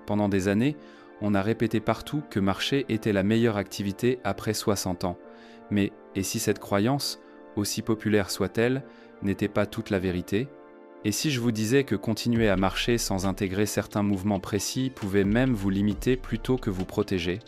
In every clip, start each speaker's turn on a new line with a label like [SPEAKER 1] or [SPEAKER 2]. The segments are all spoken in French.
[SPEAKER 1] Pendant des années, on a répété partout que marcher était la meilleure activité après 60 ans. Mais, et si cette croyance, aussi populaire soit-elle, n'était pas toute la vérité? Et si je vous disais que continuer à marcher sans intégrer certains mouvements précis pouvait même vous limiter plutôt que vous protéger?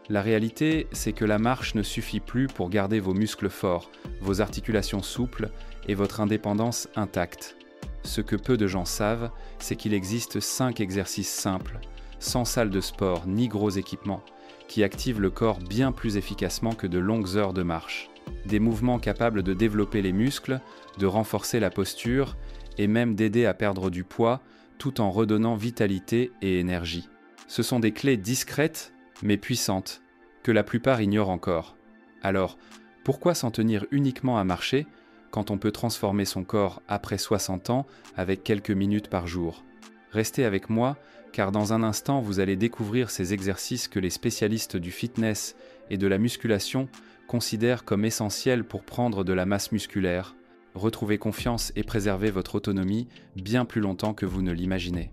[SPEAKER 1] La réalité, c'est que la marche ne suffit plus pour garder vos muscles forts, vos articulations souples et votre indépendance intacte. Ce que peu de gens savent, c'est qu'il existe 5 exercices simples, sans salle de sport ni gros équipements, qui activent le corps bien plus efficacement que de longues heures de marche. Des mouvements capables de développer les muscles, de renforcer la posture et même d'aider à perdre du poids tout en redonnant vitalité et énergie. Ce sont des clés discrètes mais puissantes que la plupart ignorent encore. Alors, pourquoi s'en tenir uniquement à marcher quand on peut transformer son corps après 60 ans avec quelques minutes par jour? Restez avec moi, car dans un instant, vous allez découvrir ces exercices que les spécialistes du fitness et de la musculation considèrent comme essentiels pour prendre de la masse musculaire, retrouver confiance et préserver votre autonomie bien plus longtemps que vous ne l'imaginez.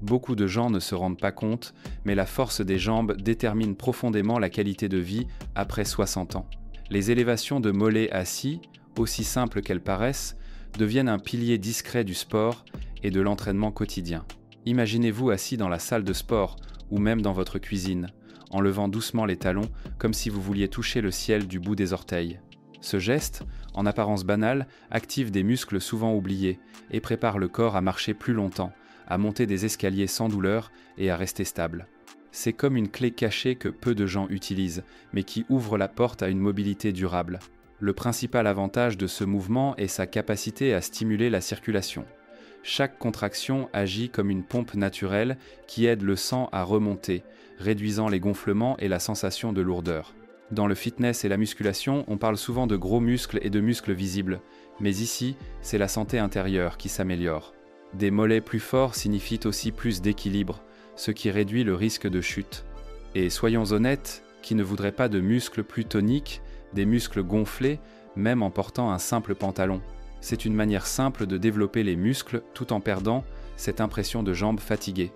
[SPEAKER 1] Beaucoup de gens ne se rendent pas compte, mais la force des jambes détermine profondément la qualité de vie après 60 ans. Les élévations de mollets assis, aussi simples qu'elles paraissent, deviennent un pilier discret du sport et de l'entraînement quotidien. Imaginez-vous assis dans la salle de sport ou même dans votre cuisine, en levant doucement les talons comme si vous vouliez toucher le ciel du bout des orteils. Ce geste, en apparence banal, active des muscles souvent oubliés et prépare le corps à marcher plus longtemps, à monter des escaliers sans douleur et à rester stable. C'est comme une clé cachée que peu de gens utilisent, mais qui ouvre la porte à une mobilité durable. Le principal avantage de ce mouvement est sa capacité à stimuler la circulation. Chaque contraction agit comme une pompe naturelle qui aide le sang à remonter, réduisant les gonflements et la sensation de lourdeur. Dans le fitness et la musculation, on parle souvent de gros muscles et de muscles visibles, mais ici, c'est la santé intérieure qui s'améliore. Des mollets plus forts signifient aussi plus d'équilibre, ce qui réduit le risque de chute. Et soyons honnêtes, qui ne voudrait pas de muscles plus toniques, des muscles gonflés, même en portant un simple pantalon? C'est une manière simple de développer les muscles tout en perdant cette impression de jambes fatiguées.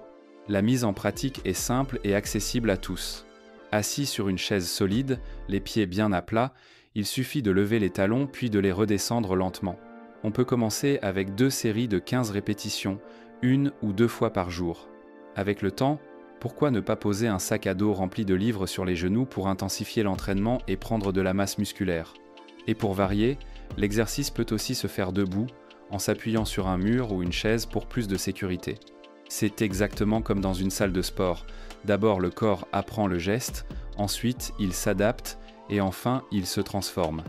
[SPEAKER 1] La mise en pratique est simple et accessible à tous. Assis sur une chaise solide, les pieds bien à plat, il suffit de lever les talons puis de les redescendre lentement. On peut commencer avec 2 séries de 15 répétitions, 1 ou 2 fois par jour. Avec le temps, pourquoi ne pas poser un sac à dos rempli de livres sur les genoux pour intensifier l'entraînement et prendre de la masse musculaire? Et pour varier, l'exercice peut aussi se faire debout, en s'appuyant sur un mur ou une chaise pour plus de sécurité. C'est exactement comme dans une salle de sport. D'abord, le corps apprend le geste, ensuite, il s'adapte et enfin, il se transforme.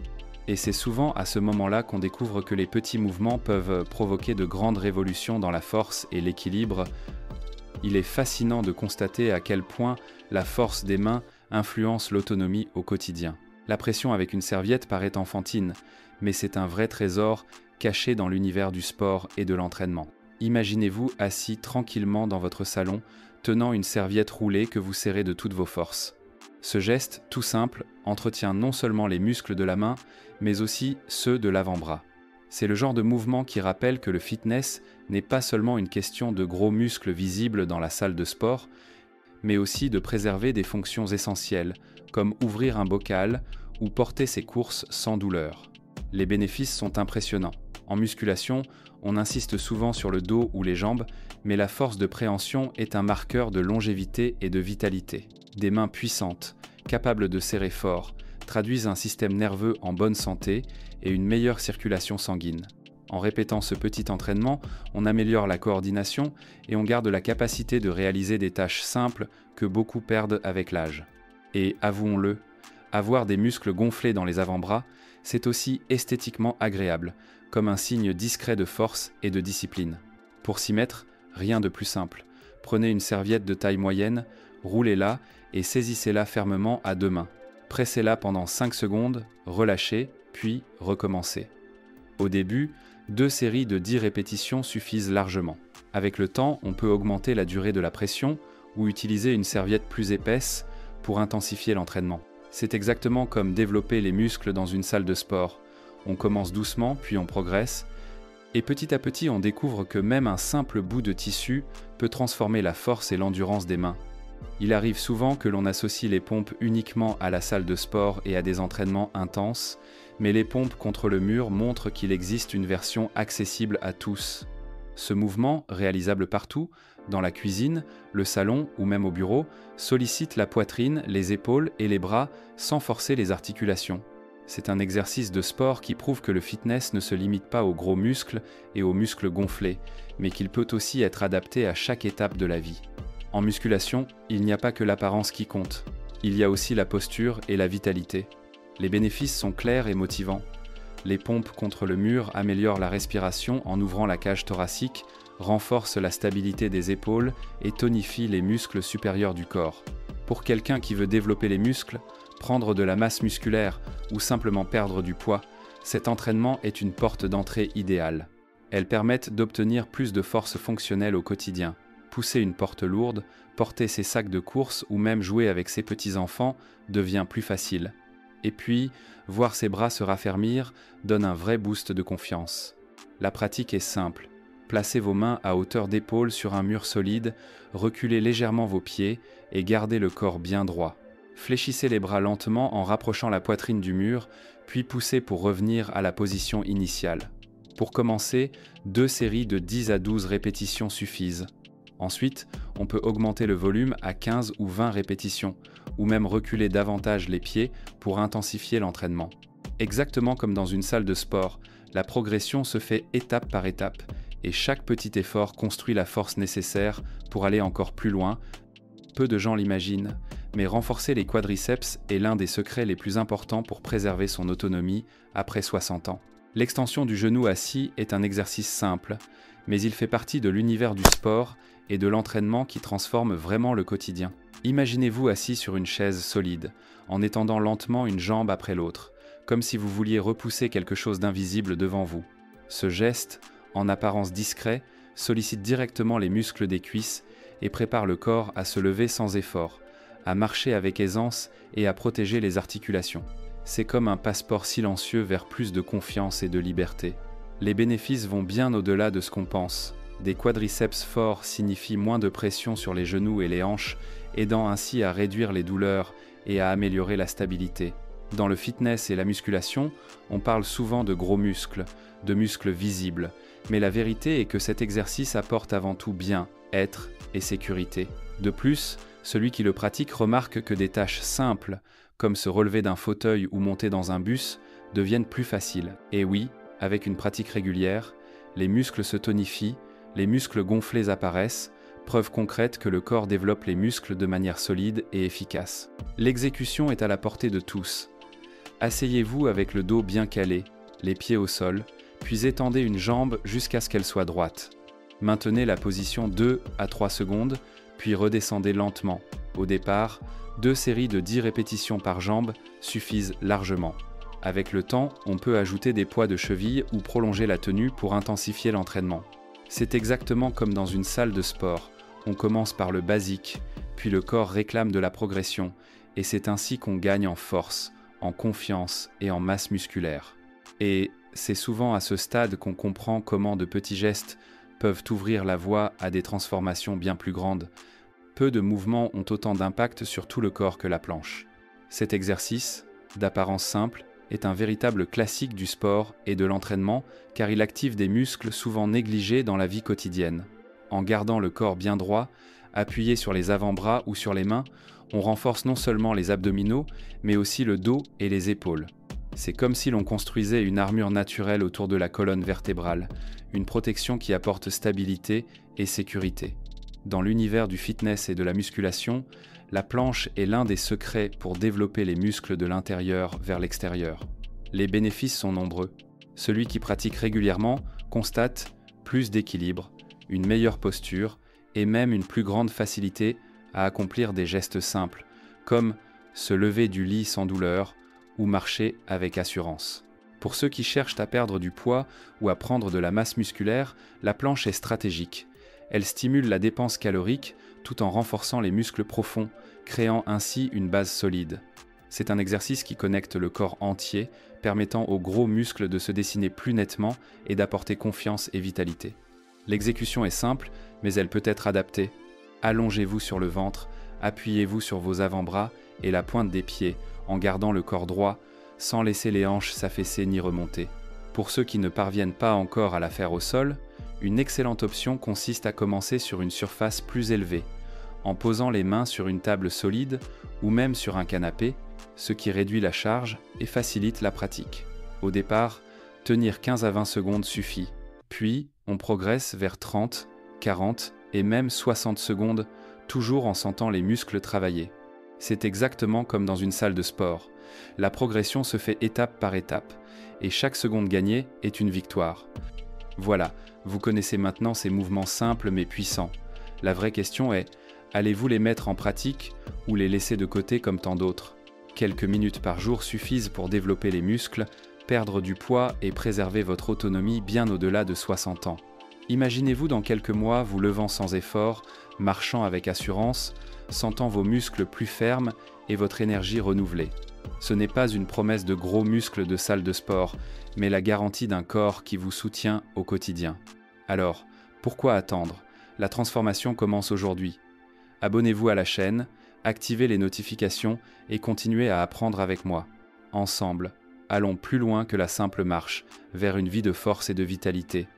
[SPEAKER 1] Et c'est souvent à ce moment-là qu'on découvre que les petits mouvements peuvent provoquer de grandes révolutions dans la force et l'équilibre. Il est fascinant de constater à quel point la force des mains influence l'autonomie au quotidien. La pression avec une serviette paraît enfantine, mais c'est un vrai trésor caché dans l'univers du sport et de l'entraînement. Imaginez-vous assis tranquillement dans votre salon, tenant une serviette roulée que vous serrez de toutes vos forces. Ce geste, tout simple, entretient non seulement les muscles de la main, mais aussi ceux de l'avant-bras. C'est le genre de mouvement qui rappelle que le fitness n'est pas seulement une question de gros muscles visibles dans la salle de sport, mais aussi de préserver des fonctions essentielles, comme ouvrir un bocal ou porter ses courses sans douleur. Les bénéfices sont impressionnants. En musculation, on insiste souvent sur le dos ou les jambes, mais la force de préhension est un marqueur de longévité et de vitalité. Des mains puissantes, capables de serrer fort, traduisent un système nerveux en bonne santé et une meilleure circulation sanguine. En répétant ce petit entraînement, on améliore la coordination et on garde la capacité de réaliser des tâches simples que beaucoup perdent avec l'âge. Et avouons-le, avoir des muscles gonflés dans les avant-bras, c'est aussi esthétiquement agréable, comme un signe discret de force et de discipline. Pour s'y mettre, rien de plus simple. Prenez une serviette de taille moyenne, roulez-la et saisissez-la fermement à 2 mains. Pressez-la pendant 5 secondes, relâchez, puis recommencez. Au début, 2 séries de 10 répétitions suffisent largement. Avec le temps, on peut augmenter la durée de la pression ou utiliser une serviette plus épaisse pour intensifier l'entraînement. C'est exactement comme développer les muscles dans une salle de sport. On commence doucement, puis on progresse, Et petit à petit, on découvre que même un simple bout de tissu peut transformer la force et l'endurance des mains. Il arrive souvent que l'on associe les pompes uniquement à la salle de sport et à des entraînements intenses, mais les pompes contre le mur montrent qu'il existe une version accessible à tous. Ce mouvement, réalisable partout, dans la cuisine, le salon ou même au bureau, sollicite la poitrine, les épaules et les bras sans forcer les articulations. C'est un exercice de sport qui prouve que le fitness ne se limite pas aux gros muscles et aux muscles gonflés, mais qu'il peut aussi être adapté à chaque étape de la vie. En musculation, il n'y a pas que l'apparence qui compte. Il y a aussi la posture et la vitalité. Les bénéfices sont clairs et motivants. Les pompes contre le mur améliorent la respiration en ouvrant la cage thoracique, renforcent la stabilité des épaules et tonifient les muscles supérieurs du corps. Pour quelqu'un qui veut développer les muscles, prendre de la masse musculaire ou simplement perdre du poids, cet entraînement est une porte d'entrée idéale. Elles permettent d'obtenir plus de force fonctionnelle au quotidien. Pousser une porte lourde, porter ses sacs de course ou même jouer avec ses petits-enfants devient plus facile. Et puis, voir ses bras se raffermir donne un vrai boost de confiance. La pratique est simple. Placez vos mains à hauteur d'épaule sur un mur solide, reculez légèrement vos pieds et gardez le corps bien droit. Fléchissez les bras lentement en rapprochant la poitrine du mur, puis poussez pour revenir à la position initiale. Pour commencer, 2 séries de 10 à 12 répétitions suffisent. Ensuite, on peut augmenter le volume à 15 ou 20 répétitions, ou même reculer davantage les pieds pour intensifier l'entraînement. Exactement comme dans une salle de sport, la progression se fait étape par étape, et chaque petit effort construit la force nécessaire pour aller encore plus loin. Peu de gens l'imaginent, mais renforcer les quadriceps est l'un des secrets les plus importants pour préserver son autonomie après 60 ans. L'extension du genou assis est un exercice simple, mais il fait partie de l'univers du sport et de l'entraînement qui transforme vraiment le quotidien. Imaginez-vous assis sur une chaise solide, en étendant lentement une jambe après l'autre, comme si vous vouliez repousser quelque chose d'invisible devant vous. Ce geste, en apparence discret, sollicite directement les muscles des cuisses et prépare le corps à se lever sans effort, à marcher avec aisance et à protéger les articulations. C'est comme un passeport silencieux vers plus de confiance et de liberté. Les bénéfices vont bien au-delà de ce qu'on pense. Des quadriceps forts signifient moins de pression sur les genoux et les hanches, aidant ainsi à réduire les douleurs et à améliorer la stabilité. Dans le fitness et la musculation, on parle souvent de gros muscles, de muscles visibles, mais la vérité est que cet exercice apporte avant tout bien-être et sécurité. De plus, celui qui le pratique remarque que des tâches simples, comme se relever d'un fauteuil ou monter dans un bus, deviennent plus faciles. Et oui, avec une pratique régulière, les muscles se tonifient, les muscles gonflés apparaissent, preuve concrète que le corps développe les muscles de manière solide et efficace. L'exécution est à la portée de tous. Asseyez-vous avec le dos bien calé, les pieds au sol, puis étendez une jambe jusqu'à ce qu'elle soit droite. Maintenez la position 2 à 3 secondes, puis redescendez lentement. Au départ, 2 séries de 10 répétitions par jambe suffisent largement. Avec le temps, on peut ajouter des poids de cheville ou prolonger la tenue pour intensifier l'entraînement. C'est exactement comme dans une salle de sport. On commence par le basique, puis le corps réclame de la progression, et c'est ainsi qu'on gagne en force, en confiance et en masse musculaire. Et c'est souvent à ce stade qu'on comprend comment de petits gestes peuvent ouvrir la voie à des transformations bien plus grandes. Peu de mouvements ont autant d'impact sur tout le corps que la planche. Cet exercice, d'apparence simple, est un véritable classique du sport et de l'entraînement car il active des muscles souvent négligés dans la vie quotidienne. En gardant le corps bien droit, appuyé sur les avant-bras ou sur les mains, on renforce non seulement les abdominaux, mais aussi le dos et les épaules. C'est comme si l'on construisait une armure naturelle autour de la colonne vertébrale, une protection qui apporte stabilité et sécurité. Dans l'univers du fitness et de la musculation, la planche est l'un des secrets pour développer les muscles de l'intérieur vers l'extérieur. Les bénéfices sont nombreux. Celui qui pratique régulièrement constate plus d'équilibre, une meilleure posture et même une plus grande facilité à accomplir des gestes simples, comme se lever du lit sans douleur ou marcher avec assurance. Pour ceux qui cherchent à perdre du poids ou à prendre de la masse musculaire, la planche est stratégique. Elle stimule la dépense calorique tout en renforçant les muscles profonds, créant ainsi une base solide. C'est un exercice qui connecte le corps entier, permettant aux gros muscles de se dessiner plus nettement et d'apporter confiance et vitalité. L'exécution est simple, mais elle peut être adaptée. Allongez-vous sur le ventre, appuyez-vous sur vos avant-bras et la pointe des pieds, en gardant le corps droit, sans laisser les hanches s'affaisser ni remonter. Pour ceux qui ne parviennent pas encore à la faire au sol, une excellente option consiste à commencer sur une surface plus élevée, en posant les mains sur une table solide ou même sur un canapé, ce qui réduit la charge et facilite la pratique. Au départ, tenir 15 à 20 secondes suffit, puis on progresse vers 30, 40 et même 60 secondes, toujours en sentant les muscles travailler. C'est exactement comme dans une salle de sport. La progression se fait étape par étape, et chaque seconde gagnée est une victoire. Voilà, vous connaissez maintenant ces mouvements simples mais puissants. La vraie question est, allez-vous les mettre en pratique ou les laisser de côté comme tant d'autres ? Quelques minutes par jour suffisent pour développer les muscles, perdre du poids et préserver votre autonomie bien au-delà de 60 ans. Imaginez-vous dans quelques mois vous levant sans effort, marchant avec assurance, sentant vos muscles plus fermes et votre énergie renouvelée. Ce n'est pas une promesse de gros muscles de salle de sport, mais la garantie d'un corps qui vous soutient au quotidien. Alors, pourquoi attendre ? La transformation commence aujourd'hui. Abonnez-vous à la chaîne, activez les notifications et continuez à apprendre avec moi. Ensemble, allons plus loin que la simple marche, vers une vie de force et de vitalité.